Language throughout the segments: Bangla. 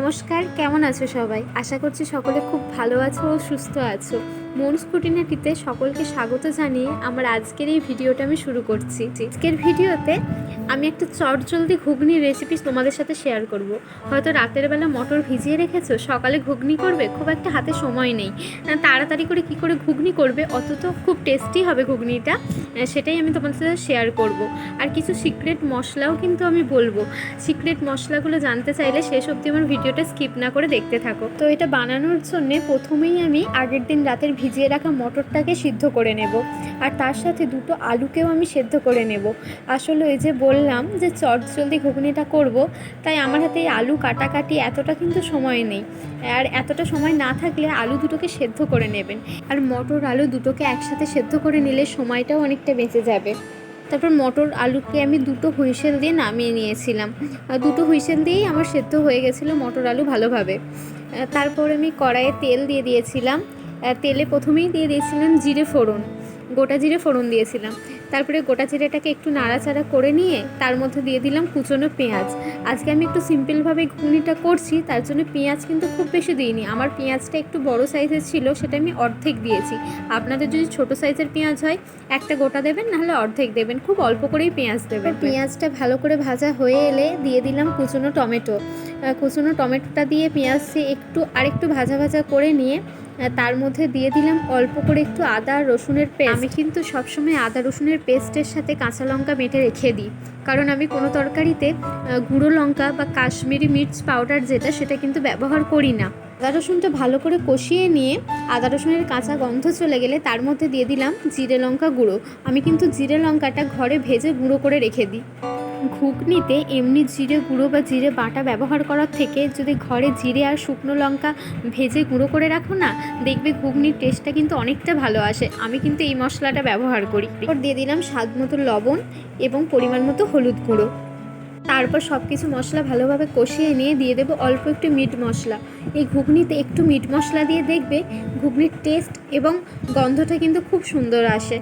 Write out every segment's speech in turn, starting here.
নমস্কার, কেমন আছো সবাই? আশা করছি সকলে খুব ভালো আছো ও সুস্থ আছো। মনস খুঁটিনাটিতে সকলকে স্বাগত জানিয়ে আমার আজকের এই ভিডিওটা আমি শুরু করছি। আজকের ভিডিওতে আমি একটা চটজলদি ঘুগনির রেসিপি তোমাদের সাথে শেয়ার করব। হয়তো রাতের বেলা মটর ভিজিয়ে রেখেছো, সকালে ঘুগনি করবে, খুব একটা হাতে সময় নেই, তাড়াতাড়ি করে কি করে ঘুগনি করবে, অথচ খুব টেস্টি হবে ঘুগনিটা, সেটাই আমি তোমাদের সাথে শেয়ার করব। আর কিছু সিক্রেট মশলাও কিন্তু আমি বলবো। সিক্রেট মশলাগুলো জানতে চাইলে শেষ অবধি আমার ভিডিওটা স্কিপ না করে দেখতে থাকো। তো এটা বানানোর জন্য প্রথমেই আমি আগের দিন রাতের ভিজিয়ে রাখা মটরটাকে সিদ্ধ করে নেব, আর তার সাথে দুটো আলুকেও আমি সেদ্ধ করে নেব। আসলে এই যে বললাম যে চটজলদি ঘুগনিটা করব, তাই আমার হাতে এই আলু কাটাকাটি এতটা কিন্তু সময় নেই। আর এতটা সময় না থাকলে আলু দুটোকে সেদ্ধ করে নেবেন, আর মটর আলু দুটোকে একসাথে সেদ্ধ করে নিলে সময়টাও অনেকটা বেঁচে যাবে। তারপর মটর আলুকে আমি দুটো হুইসেল দিয়ে নামিয়ে নিয়েছিলাম। দুটো হুইসেল দিয়েই আমার সেদ্ধ হয়ে গেছিলো মটর আলু ভালোভাবে। তারপর আমি কড়াইয়ে তেল দিয়ে দিয়েছিলাম। তেলে প্রথমেই দিয়ে দিয়েছিলাম জিরে ফোড়ন, গোটা জিরে ফোড়ন দিয়েছিলাম। তারপরে গোটা জিরেটাকে একটু নাড়াচাড়া করে নিয়ে তার মধ্যে দিয়ে দিলাম কুচনো পেঁয়াজ। আজকে আমি একটু সিম্পলভাবে ঘুগনিটা করছি, তার জন্য পেঁয়াজ কিন্তু খুব বেশি দিইনি। আমার পেঁয়াজটা একটু বড় সাইজের ছিল, সেটা আমি অর্ধেক দিয়েছি। আপনাদের যদি ছোট সাইজের পেঁয়াজ হয় একটা গোটা দেবেন, নাহলে অর্ধেক দেবেন, খুব অল্প করেই পেঁয়াজ দেবেন। পেঁয়াজটা ভালো করে ভাজা হয়ে এলে দিয়ে দিলাম কুচনো টমেটো। কুচনো টমেটোটা দিয়ে পেঁয়াজকে আরেকটু ভাজা ভাজা করে নিয়ে তার মধ্যে দিয়ে দিলাম অল্প করে একটু আদা রসুনের পেস্ট। আমি কিন্তু সবসময় আদা রসুনের পেস্টের সাথে কাঁচা লঙ্কা বেটে রেখে দিই, কারণ আমি কোনো তরকারিতে গুঁড়ো লঙ্কা বা কাশ্মীরি মির্চ পাউডার সেটা কিন্তু ব্যবহার করি না। আদা রসুনটা ভালো করে কষিয়ে নিয়ে আদা রসুনের কাঁচা গন্ধ চলে গেলে তার মধ্যে দিয়ে দিলাম জিরে লঙ্কা গুঁড়ো। আমি কিন্তু জিরে লঙ্কাটা ঘরে ভেজে গুঁড়ো করে রেখে দিই। ঘুগনিতে এমনি জিরে গুঁড়ো বা জিরে বাটা ব্যবহার করার থেকে যদি ঘরে জিরে আর শুকনো লঙ্কা ভেজে গুঁড়ো করে রাখো না, দেখবে ঘুগনির টেস্টটা কিন্তু অনেকটা ভালো আসে। আমি কিন্তু এই মশলাটা ব্যবহার করি। এরপর দিয়ে দিলাম স্বাদ মতো লবণ এবং পরিমাণ মতো হলুদ গুঁড়ো। তারপর সব কিছু মশলা ভালোভাবে কষিয়ে নিয়ে দিয়ে দেবো অল্প একটু মিট মশলা। এই ঘুগনিতে একটু মিট মশলা দিয়ে দেখবে ঘুগনির টেস্ট এবং গন্ধটা কিন্তু খুব সুন্দর আসে।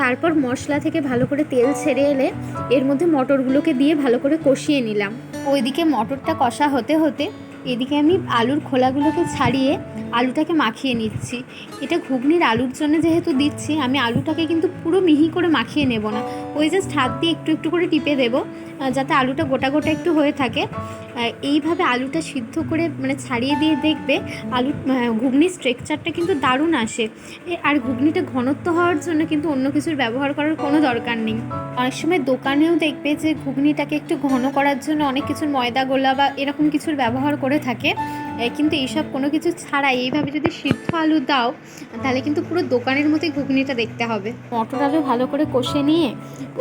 তারপর মশলা থেকে ভালো করে তেল ছেড়ে এলে এর মধ্যে মটরগুলোকে দিয়ে ভালো করে কষিয়ে নিলাম। ওইদিকে মটরটা কষা হতে হতে এদিকে আমি আলুর খোলাগুলোকে ছাড়িয়ে আলুটাকে মাখিয়ে নিচ্ছি। এটা ঘুগনির আলুর জন্য যেহেতু দিচ্ছি, আমি আলুটাকে কিন্তু পুরো মিহি করে মাখিয়ে নেব না, ওই জাস্ট হাত দিয়ে একটু একটু করে টিপে দেবো, যাতে আলুটা গোটা গোটা একটু হয়ে থাকে। এইভাবে আলুটা সিদ্ধ করে ছাড়িয়ে দিয়ে দেখবে ঘুগনির স্ট্রাকচারটা কিন্তু দারুণ আসে। আর ঘুগনিটা ঘনত্ব হওয়ার জন্য কিন্তু অন্য কিছুর ব্যবহার করার কোনো দরকার নেই। অনেক সময় দোকানেও দেখবে যে ঘুগনিটাকে একটু ঘন করার জন্য অনেক কিছুর ময়দা গোলা বা এরকম কিছুর ব্যবহার করে থাকে, কিন্তু এইসব কোনো কিছু ছাড়াই এইভাবে যদি সিদ্ধ আলু দাও, তাহলে কিন্তু পুরো দোকানের মতোই ঘুগনিটা দেখতে হবে। মটর আলু ভালো করে কষে নিয়ে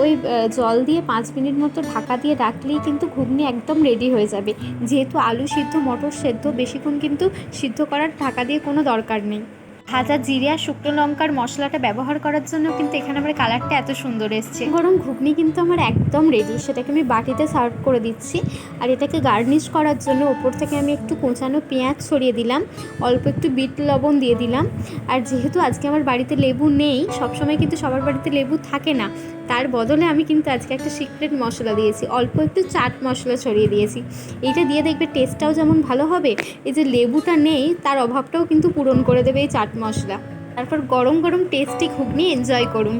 ওই জল দিয়ে 5 মিনিট মতো ঢাকা দিয়ে রাখলেই কিন্তু ঘুগনি একদম রেডি হয়ে যাবে। যেহেতু আলু সিদ্ধ মটর সেদ্ধ, বেশিক্ষণ কিন্তু সিদ্ধ করার ঢাকা দিয়ে কোনো দরকার নেই। ভাজা জিরে আর শুকনো লঙ্কার মশলাটা ব্যবহার করার জন্য কিন্তু এখানে আমার কালারটা এত সুন্দর এসছে। গরম ঘুগনি কিন্তু আমার একদম রেডি, সেটাকে আমি বাটিতে সার্ভ করে দিচ্ছি। আর এটাকে গার্নিশ করার জন্য ওপর থেকে আমি একটু কোঁচানো পেঁয়াজ ছড়িয়ে দিলাম, অল্প একটু বিট লবণ দিয়ে দিলাম। আর যেহেতু আজকে আমার বাড়িতে লেবু নেই, সবসময় কিন্তু সবার বাড়িতে লেবু থাকে না, তার বদলে আমি কিন্তু আজকে একটা সিক্রেট মশলা দিয়েছি, অল্প একটু চাট মশলা ছড়িয়ে দিয়েছি। এইটা দিয়ে দেখবে টেস্টটাও যেমন ভালো হবে, এই যে লেবুটা নেই তার অভাবটাও কিন্তু পূরণ করে দেবে এই চাট মশলা। তারপর গরম গরম টেস্টি ঘুগনি এনজয় করুন।